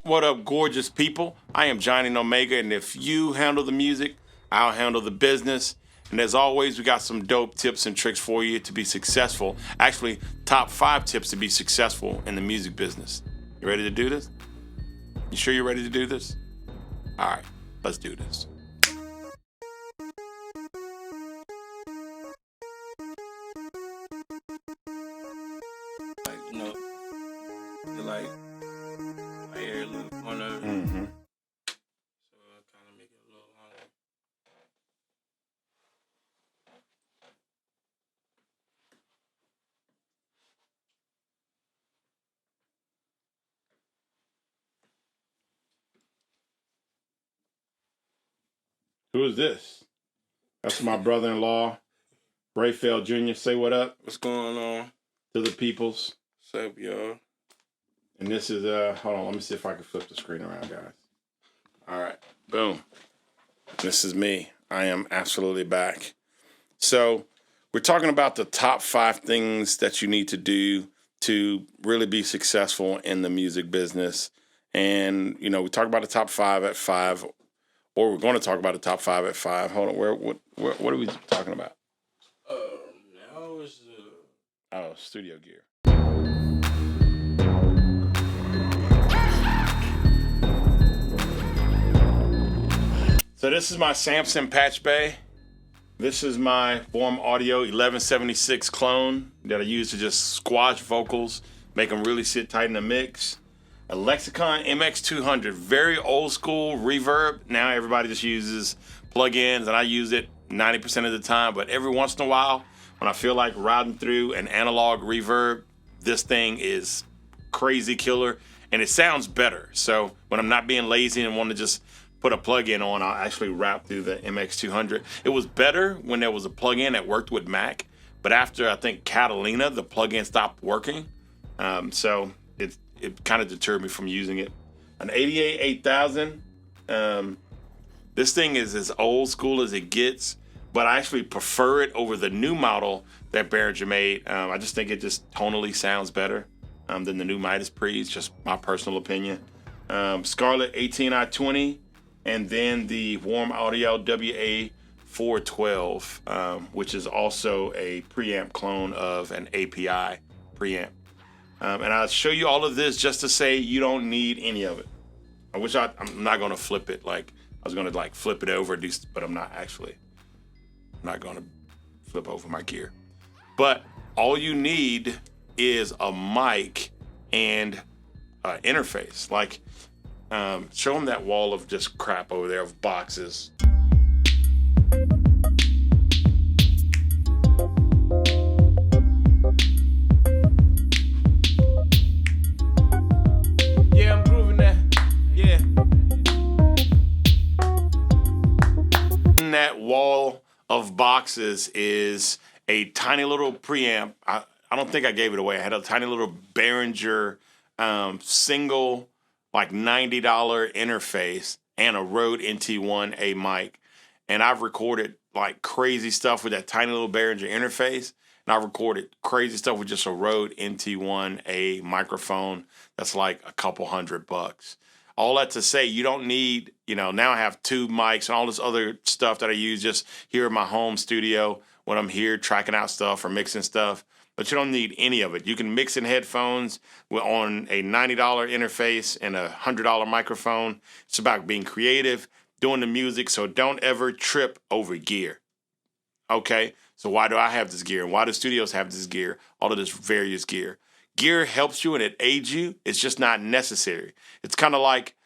What up, gorgeous people? I am Johnny Nomega, and if you handle the music, I'll handle the business. And as always, we got some dope tips and tricks for you to be successful. Actually, top 5 tips to be successful in the music business. You ready to do this? You sure you're ready to do this? All right, let's do this. Like my hair a little corner. Mm-hmm. So I kind of make it a little longer. Who is this? That's my brother-in-law, Rayfeld Jr. Say what up What's going on? to the peoples. What's up, y'all? And this is, hold on, let me see if I can flip the screen around, guys. All right, boom. This is me. I am absolutely back. So we're talking about the top 5 things that you need to do to really be successful in the music business. And, you know, we talk about the top 5 at 5, or we're going to talk about the top 5 at 5. Hold on, what are we talking about? Now it's Studio gear. So this is my Samson Patch Bay. This is my Warm Audio 1176 clone that I use to just squash vocals, make them really sit tight in the mix. A Lexicon MX200, very old school reverb. Now everybody just uses plugins, and I use it 90% of the time, but every once in a while, when I feel like riding through an analog reverb, this thing is crazy killer, and it sounds better. So when I'm not being lazy and want to just put a plug-in on, I'll actually rap through the MX200. It was better when there was a plug-in that worked with Mac, but after, I think, Catalina, the plug-in stopped working. So it kind of deterred me from using it. An 88 8000. This thing is as old school as it gets, but I actually prefer it over the new model that Behringer made. I just think it just tonally sounds better than the new Midas Pre's, just my personal opinion. Scarlett 18i20, and then the Warm Audio WA412, which is also a preamp clone of an API preamp. And I'll show you all of this just to say you don't need any of it. I'm not going to flip it like I was going to flip it over, but I'm not actually. I'm not going to flip over my gear. But all you need is a mic and an interface. Show them that wall of just crap over there of boxes. yeah, I'm grooving that. Yeah. In that wall of boxes is a tiny little preamp. I don't think I gave it away. I had a tiny little Behringer single, $90 interface and a Rode NT1A mic. And I've recorded crazy stuff with that tiny little Behringer interface. And I've recorded crazy stuff with just a Rode NT1A microphone that's like a couple $100. All that to say, you don't need, now I have 2 mics and all this other stuff that I use just here in my home studio when I'm here tracking out stuff or mixing stuff. But you don't need any of it. You can mix in headphones on a $90 interface and a $100 microphone. It's about being creative, doing the music, so don't ever trip over gear. Okay? So why do I have this gear? And why do studios have this gear? All of this various gear. Gear helps you and it aids you. It's just not necessary. It's kind of like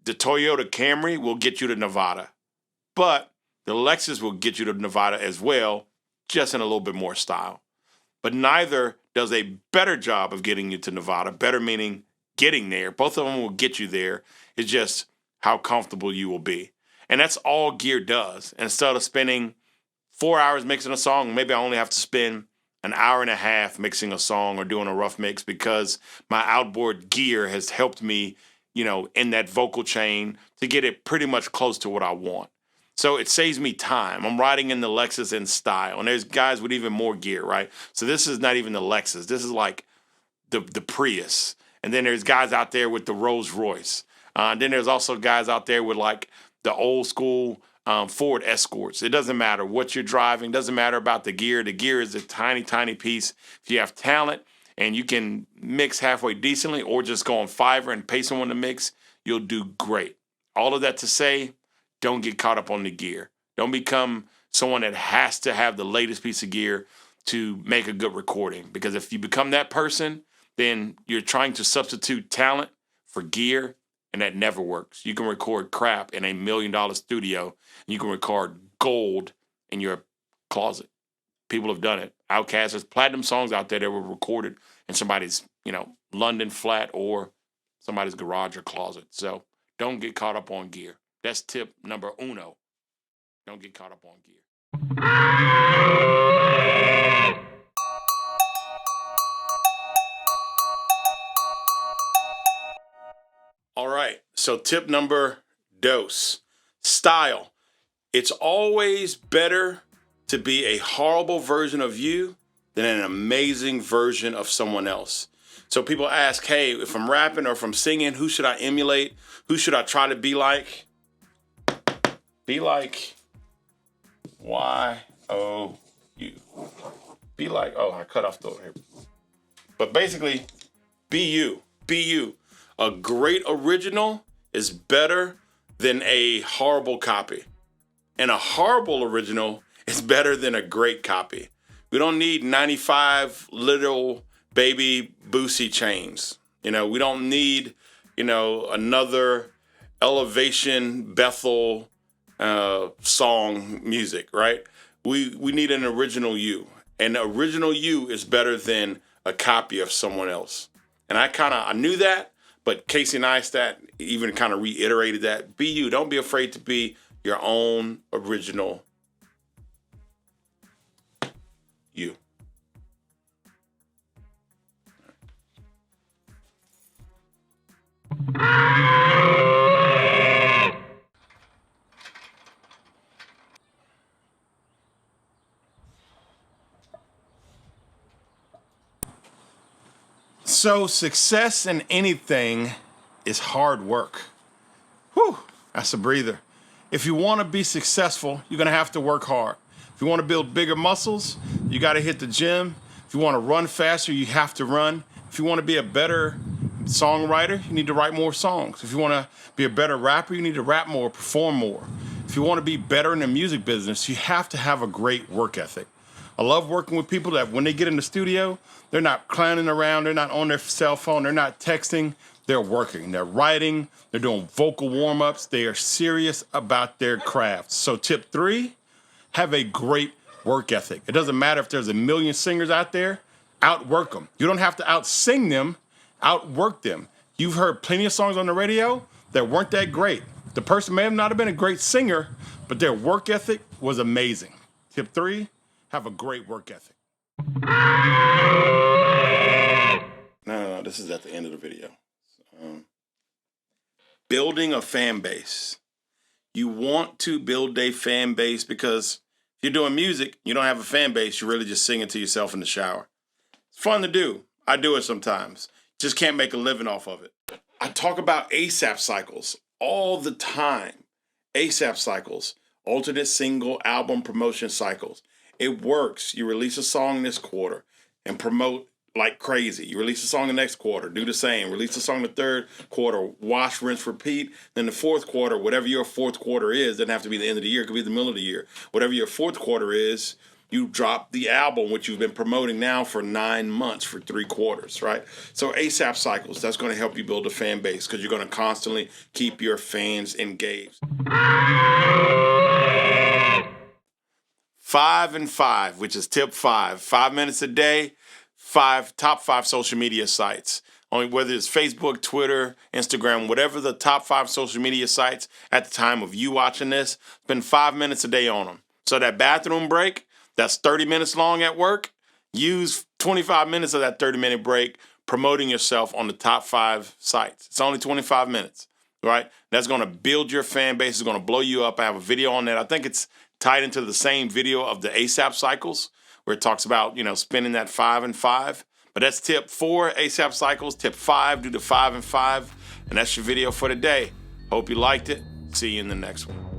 the Toyota Camry will get you to Nevada, but the Lexus will get you to Nevada as well, just in a little bit more style. But neither does a better job of getting you to Nevada. Better meaning getting there. Both of them will get you there. It's just how comfortable you will be. And that's all gear does. Instead of spending 4 hours mixing a song, maybe I only have to spend an hour and a half mixing a song or doing a rough mix because my outboard gear has helped me, in that vocal chain to get it pretty much close to what I want. So it saves me time. I'm riding in the Lexus in style. And there's guys with even more gear, right? So this is not even the Lexus. This is like the Prius. And then there's guys out there with the Rolls Royce. Then there's also guys out there with like the old school Ford Escorts. It doesn't matter what you're driving. Doesn't matter about the gear. The gear is a tiny, tiny piece. If you have talent and you can mix halfway decently or just go on Fiverr and pay someone to mix, you'll do great. All of that to say, don't get caught up on the gear. Don't become someone that has to have the latest piece of gear to make a good recording. Because if you become that person, then you're trying to substitute talent for gear, and that never works. You can record crap in $1 million studio, and you can record gold in your closet. People have done it. Outkast, there's platinum songs out there that were recorded in somebody's, London flat or somebody's garage or closet. So don't get caught up on gear. That's tip number uno. Don't get caught up on gear. All right, so tip number dos, style. It's always better to be a horrible version of you than an amazing version of someone else. So people ask, hey, if I'm rapping or if I'm singing, who should I emulate? Who should I try to be like? Be like Y-O-U. Be like, I cut off the here. But basically, be you. Be you. A great original is better than a horrible copy. And a horrible original is better than a great copy. We don't need 95 little baby Boosie chains. We don't need, another Elevation Bethel song music, right? We need an original you. And the original you is better than a copy of someone else. And I knew that, but Casey Neistat even kind of reiterated that. Be you. Don't be afraid to be your own original you. So success in anything is hard work. Whew, that's a breather. If you want to be successful, you're going to have to work hard. If you want to build bigger muscles, you got to hit the gym. If you want to run faster, you have to run. If you want to be a better songwriter, you need to write more songs. If you want to be a better rapper, you need to rap more, perform more. If you want to be better in the music business, you have to have a great work ethic. I love working with people that when they get in the studio, they're not clowning around, they're not on their cell phone, they're not texting, they're working, they're writing, they're doing vocal warm-ups, they are serious about their craft. So tip 3, have a great work ethic. It doesn't matter if there's 1 million singers out there, outwork them. You don't have to out-sing them, outwork them. You've heard plenty of songs on the radio that weren't that great. The person may have not have been a great singer, but their work ethic was amazing. Tip 3, have a great work ethic. No, this is at the end of the video. Building a fan base. You want to build a fan base because if you're doing music, you don't have a fan base, you're really just singing to yourself in the shower. It's fun to do. I do it sometimes. Just can't make a living off of it. I talk about ASAP cycles all the time. ASAP cycles, alternate single album promotion cycles. It works. You release a song this quarter and promote like crazy. You release a song the next quarter, do the same. Release a song the third quarter, wash, rinse, repeat. Then the fourth quarter, whatever your fourth quarter is, doesn't have to be the end of the year, it could be the middle of the year. Whatever your fourth quarter is, you drop the album, which you've been promoting now for 9 months, for 3 quarters, right? So ASAP cycles, that's going to help you build a fan base because you're going to constantly keep your fans engaged. 5 and 5, which is tip 5. 5 minutes a day, top 5 social media sites. Only whether it's Facebook, Twitter, Instagram, whatever the top 5 social media sites at the time of you watching this, spend 5 minutes a day on them. So that bathroom break, that's 30 minutes long at work, use 25 minutes of that 30-minute break promoting yourself on the top 5 sites. It's only 25 minutes, right? That's going to build your fan base. It's going to blow you up. I have a video on that. I think it's tied into the same video of the ASAP cycles where it talks about, spending that 5 and 5. But that's tip 4, ASAP cycles. Tip 5, do the 5 and 5. And that's your video for today. Hope you liked it. See you in the next one.